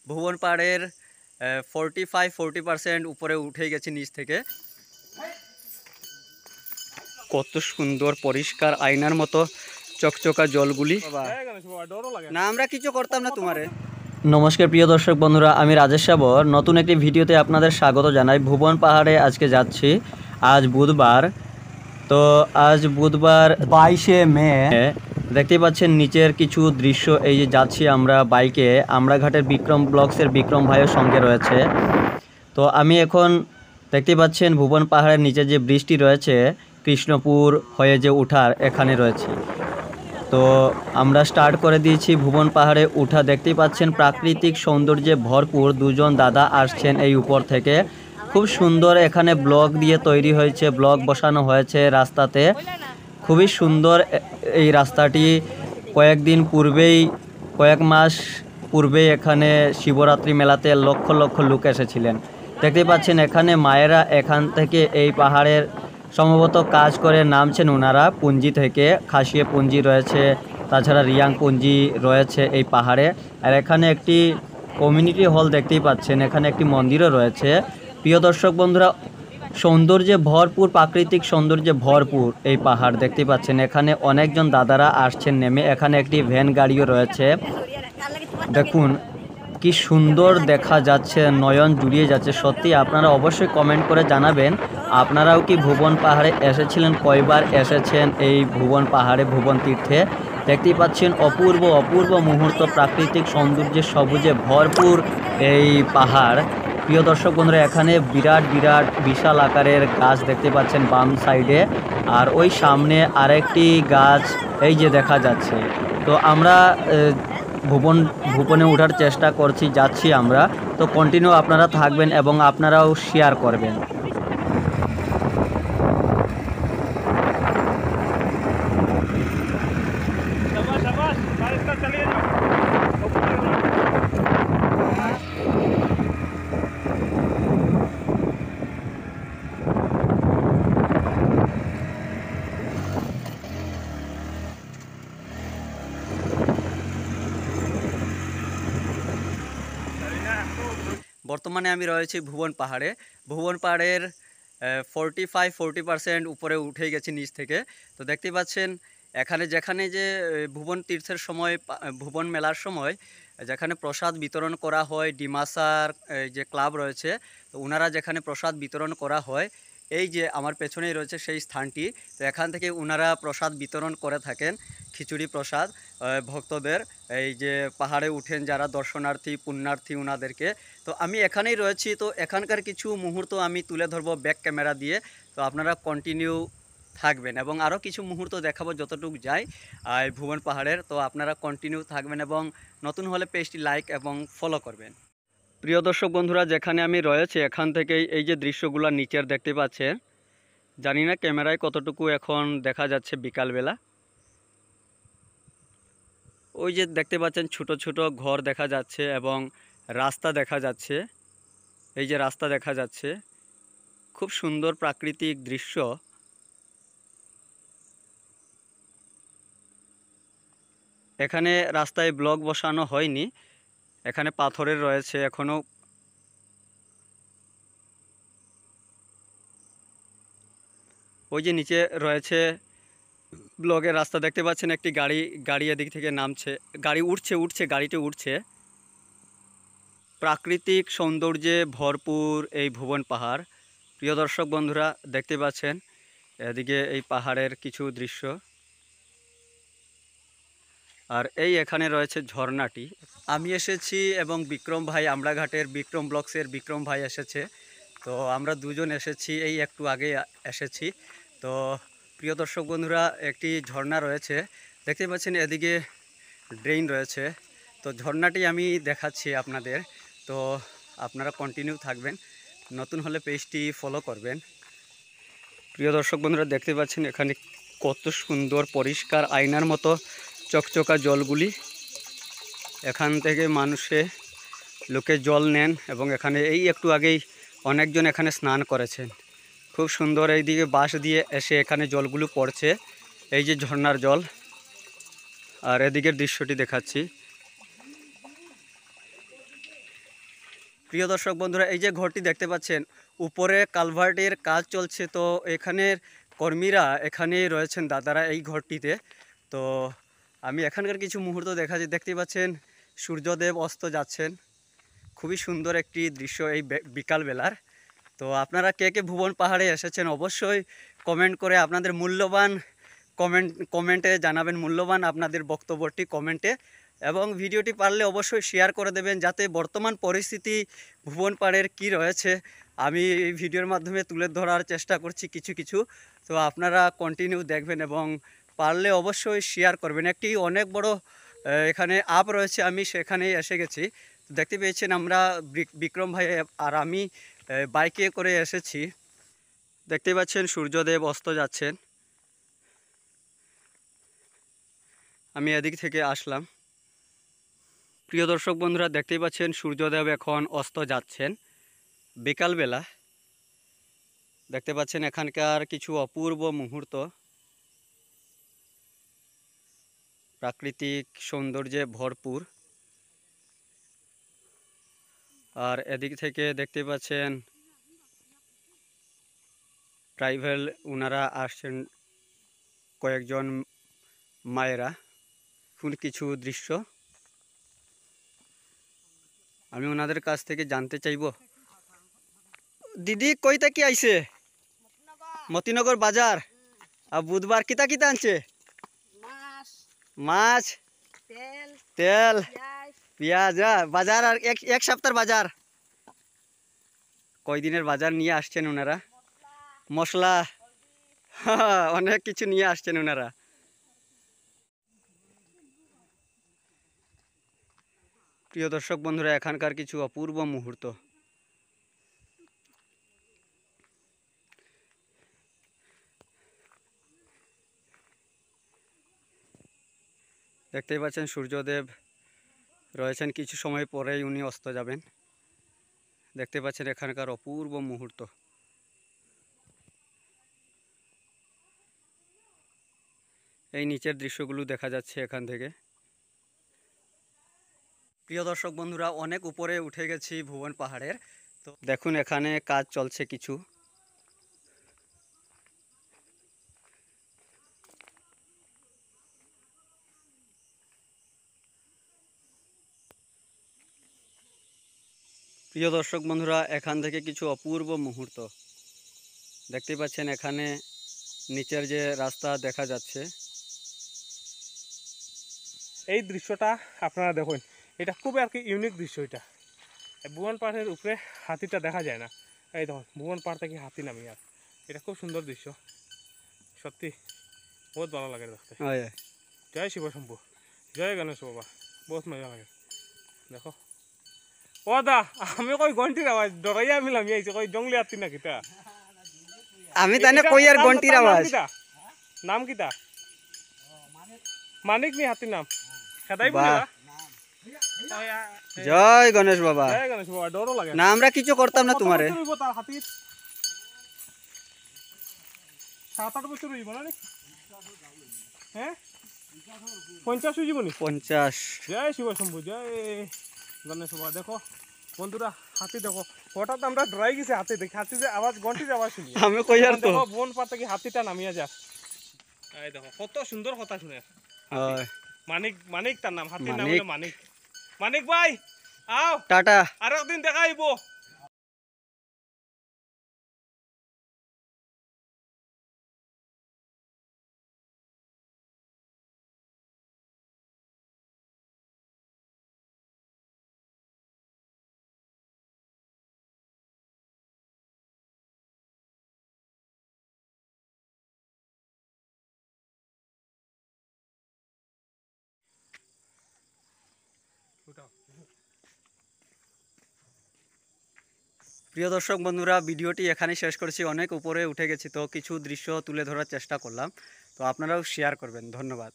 ভুবন পাহাড়ের 40% উপরে উঠে গেছে নিচ থেকে। কত সুন্দর পরিষ্কার আয়নার মতো চকচকা জলগুলি। না আমরা কিছু করতাম না তোমারে। নমস্কার প্রিয় দর্শক বন্ধুরা, আমি রাজেশ সাবর নতুন একটি ভিডিওতে আপনাদের স্বাগত জানাই। ভুবন পাহাড়ে আজকে যাচ্ছি, আজ বুধবার। তো আজ বুধবার 22শে মে। দেখতেই পাচ্ছেন নিচের কিছু দৃশ্য। এই যে যাচ্ছি আমরা বাইকে, আমরাঘাটের বিক্রম ব্লগসের বিক্রম ভাইয়ের সঙ্গে রয়েছে। তো আমি এখন দেখতে পাচ্ছেন ভুবন পাহাড়ের নিচে যে বৃষ্টি রয়েছে কৃষ্ণপুর হয়ে যে উঠার এখানে রয়েছে। তো আমরা স্টার্ট করে দিয়েছি ভুবন পাহাড়ে উঠা। দেখতেই পাচ্ছেন প্রাকৃতিক সৌন্দর্যে ভরপুর। দুজন দাদা আসছেন এই উপর থেকে। খুব সুন্দর এখানে ব্লক দিয়ে তৈরি হয়েছে, ব্লক বসানো হয়েছে রাস্তাতে। খুবই সুন্দর এই রাস্তাটি। কয়েক মাস পূর্বেই এখানে শিবরাত্রি মেলাতে লক্ষ লক্ষ লোক এসেছিলেন। দেখতে পাচ্ছেন এখানে মায়েরা এখান থেকে এই পাহাড়ের সম্ভবত কাজ করে নামছেন ওনারা। পুঞ্জি থেকে খাসিয়ে পুঞ্জি রয়েছে, তাছাড়া রিয়াং পুঞ্জি রয়েছে এই পাহাড়ে। আর এখানে একটি কমিউনিটি হল দেখতেই পাচ্ছেন, এখানে একটি মন্দিরও রয়েছে। প্রিয় দর্শক বন্ধুরা, সৌন্দর্যে ভরপুর, প্রাকৃতিক সৌন্দর্যে ভরপুর এই পাহাড় দেখতে পাচ্ছেন। এখানে অনেকজন দাদারা আসছেন নেমে। এখানে একটি ভ্যান গাড়িও রয়েছে। দেখুন কি সুন্দর দেখা যাচ্ছে, নয়ন জুড়িয়ে যাচ্ছে সত্যি। আপনারা অবশ্যই কমেন্ট করে জানাবেন আপনারাও কি ভুবন পাহাড়ে এসেছিলেন, কয়বার এসেছেন এই ভুবন পাহাড়ে, ভুবন তীর্থে। দেখতেই পাচ্ছেন অপূর্ব অপূর্ব মুহূর্ত, প্রাকৃতিক সৌন্দর্যে সবুজে ভরপুর এই পাহাড়। প্রিয় দর্শক বন্ধুরা, এখানে বিরাট বিরাট বিশাল আকারের গাছ দেখতে পাচ্ছেন বাম সাইডে, আর ওই সামনে আরেকটি গাছ এই যে দেখা যাচ্ছে। তো আমরা ভুবনে ওঠার চেষ্টা করছি, যাচ্ছি আমরা। তো কন্টিনিউ আপনারা থাকবেন এবং আপনারাও শেয়ার করবেন। বর্তমানে আমি রয়েছি ভুবন পাহাড়ের 40% উপরে উঠে গেছি নিচ থেকে। তো দেখতেই পাচ্ছেন এখানে যেখানে যে ভুবন তীর্থের সময়, ভুবন মেলার সময় যেখানে প্রসাদ বিতরণ করা হয়, ডিমাসার যে ক্লাব রয়েছে, তো ওনারা যেখানে প্রসাদ বিতরণ করা হয়, এই যে আমার পেছনেই রয়েছে সেই স্থানটি। তো এখান থেকে ওনারা প্রসাদ বিতরণ করে থাকেন, খিচুড়ি প্রসাদ ভক্তদের, এই যে পাহাড়ে উঠেন যারা দর্শনার্থী পুণ্যার্থী ওনাদেরকে। তো আমি এখানেই রয়েছি। তো এখানকার কিছু মুহূর্ত আমি তুলে ধরবো ব্যাক ক্যামেরা দিয়ে। তো আপনারা কন্টিনিউ থাকবেন এবং আরও কিছু মুহূর্ত দেখাবো যতটুকু যাই ভুবন পাহাড়ের। তো আপনারা কন্টিনিউ থাকবেন এবং নতুন হলে পেজটি লাইক এবং ফলো করবেন। প্রিয় দর্শক বন্ধুরা, যেখানে আমি রয়েছি এখান থেকেই এই যে দৃশ্যগুলো নিচের দেখতে পাচ্ছেন, জানি না ক্যামেরায় কতটুকু এখন দেখা যাচ্ছে বিকালবেলা। ওই যে দেখতে পাচ্ছেন ছোট ছোট ঘর দেখা যাচ্ছে এবং রাস্তা দেখা যাচ্ছে। এই যে রাস্তা দেখা যাচ্ছে, খুব সুন্দর প্রাকৃতিক দৃশ্য। এখানে রাস্তায় ব্লক বসানো হয়নি, এখানে পাথরের রয়েছে এখনো। ওই যে নিচে রয়েছে ব্লকের রাস্তা দেখতে পাচ্ছেন। একটি গাড়ি এদিক থেকে নামছে, গাড়ি উঠছে গাড়িটি উঠছে। প্রাকৃতিক সৌন্দর্যে ভরপুর এই ভুবন পাহাড়। প্রিয় দর্শক বন্ধুরা, দেখতে পাচ্ছেন এদিকে এই পাহাড়ের কিছু দৃশ্য। আর এই এখানে রয়েছে ঝর্ণাটি। আমি এসেছি এবং বিক্রম ভাই, আমরাঘাটের বিক্রম ব্লগসের বিক্রম ভাই এসেছে। তো আমরা দুজন এসেছি, এই একটু আগে এসেছি। তো প্রিয় দর্শক বন্ধুরা, একটি ঝর্ণা রয়েছে দেখতে পাচ্ছেন, এদিকে ড্রেন রয়েছে। তো ঝর্ণাটি আমি দেখাচ্ছি আপনাদের। তো আপনারা কন্টিনিউ থাকবেন, নতুন হলে পেজটি ফলো করবেন। প্রিয় দর্শক বন্ধুরা, দেখতে পাচ্ছেন এখানে কত সুন্দর পরিষ্কার আয়নার মতো চকচকা জলগুলি। এখান থেকে লোকে জল নেন এবং এখানে এই একটু আগেই অনেকজন এখানে স্নান করেছেন। খুব সুন্দর, এইদিকে বাঁশ দিয়ে এসে এখানে জলগুলো পড়ছে, এই যে ঝর্ণার জল। আর এদিকের দৃশ্যটি দেখাচ্ছি। প্রিয় দর্শক বন্ধুরা, এই যে ঘরটি দেখতে পাচ্ছেন, উপরে কালভার্টের কাজ চলছে। তো এখানের কর্মীরা এখানেই রয়েছেন, দাদারা এই ঘরটিতে। তো আমি এখানকার কিছু মুহূর্ত দেখতে পাচ্ছেন, সূর্যদেব অস্ত যাচ্ছেন। খুবই সুন্দর একটি দৃশ্য এই বিকালবেলার। তো আপনারা কে কে ভুবন পাহাড়ে এসেছেন অবশ্যই কমেন্ট করে আপনাদের মূল্যবান কমেন্টে জানাবেন, মূল্যবান আপনাদের বক্তব্যটি কমেন্টে। এবং ভিডিওটি পারলে অবশ্যই শেয়ার করে দেবেন, যাতে বর্তমান পরিস্থিতি ভুবন পাহাড়ের কী রয়েছে আমি এই ভিডিওর মাধ্যমে তুলে ধরার চেষ্টা করছি কিছু। তো আপনারা কন্টিনিউ দেখবেন এবং পারলে অবশ্যই শেয়ার করবেন। একটি অনেক বড় এখানে আপ রয়েছে, আমি সেখানেই এসে গেছি। দেখতে পেয়েছেন আমরা বিক্রম ভাই আর আমি বাইকে করে এসেছি। দেখতে পাচ্ছেন সূর্যদেব অস্ত যাচ্ছেন। আমি এদিক থেকে আসলাম। প্রিয় দর্শক বন্ধুরা, দেখতেই পাচ্ছেন সূর্যদেব এখন অস্ত যাচ্ছেন বিকালবেলা। দেখতে পাচ্ছেন এখানকার কিছু অপূর্ব মুহূর্ত, প্রাকৃতিক সৌন্দর্যে ভরপুর। আর এদিক থেকে দেখতে পাচ্ছেন ট্রাইবেল ওনারা আসছেন, কয়েকজন মায়েরা। কিছু দৃশ্য আমি ওনাদের কাছ থেকে জানতে চাইব। দিদি কইতা কি আইছে? মতিনগর বাজার। আর বুধবার কিতা কিতা আনছে? মাছ, তেল, পেঁয়াজ। বাজার আর এক সপ্তাহের বাজার। কয়দিনের বাজার নিয়ে আসছেন ওনারা? মশলা, অনেক কিছু নিয়ে আসছেন ওনারা। প্রিয় দর্শক বন্ধুরা, এখানকার কিছু অপূর্ব মুহূর্ত। দেখতেই পাচ্ছেন সূর্যদেব রয়েছেন, কিছু সময় পরেই উনি অস্ত যাবেন। দেখতে পাচ্ছেন এখানকার অপূর্ব মুহূর্ত। এই নিচের দৃশ্যগুলো দেখা যাচ্ছে এখান থেকে। প্রিয় দর্শক বন্ধুরা, অনেক উপরে উঠে গেছি ভুবন পাহাড়ের। তো দেখুন এখানে কাজ চলছে কিছু। প্রিয় দর্শক বন্ধুরা, এখান থেকে কিছু অপূর্ব মুহূর্ত দেখতে পাচ্ছেন। এখানে নিচের যে রাস্তা দেখা যাচ্ছে, এই দৃশ্যটা আপনারা দেখুন, এটা খুব আর কি ইউনিক দৃশ্য। এটা ভুবন পাহাড়ের উপরে হাতিটা দেখা যায় না। এই দেখুন ভুবন পাহাড় থেকে হাতি নামি, আর এটা খুব সুন্দর দৃশ্য, সত্যি বহুত ভালো লাগে দেখতে। জয় শিব শম্ভু, জয় গণেশ বাবা, বহুত মজা লাগে। দেখো ও দা, আমি কই ঘন্টির আওয়াজ ডরাইয়া মিলাম আইছে, কই জঙ্গলি হাতি না কিতা? আমি তানে কই আর ঘন্টির আওয়াজ। নাম কিতা? মানিক নি হাতির নাম? সেটাই বুঝলা। জয় গণেশ বাবা। জয় গণেশ বাবা। ডরও লাগে না, আমরা কিছু করতাম না তোমারে। তার হাতির 7-8 বছর হইব না? হ্যাঁ 50 হয়ে যাবনি? 50। জয় শিব শম্ভু, জয় গণেশ বাবা। দেখো বন্ধুরা হাতি দেখো, হঠাৎ আমরা ডরাই গেছি হাতি দেখি। হাতি যে আওয়াজ, ঘন্টির আওয়াজ শুনি। আমি কই আর তো দেখো বন পার থেকে হাতিটা নামিয়া যা। এই দেখো কত সুন্দর কথা শুনে। মানিক, মানিক তার নাম, হাতির নাম হলো মানিক। মানিক ভাই আও, টাটা, আর একদিন দেখা আইব। প্রিয় দর্শক বন্ধুরা, ভিডিওটি এখানে শেষ করেছি। অনেক উপরে উঠে গেছি, তো কিছু দৃশ্য তুলে ধরার চেষ্টা করলাম। তো আপনারাও শেয়ার করবেন। ধন্যবাদ।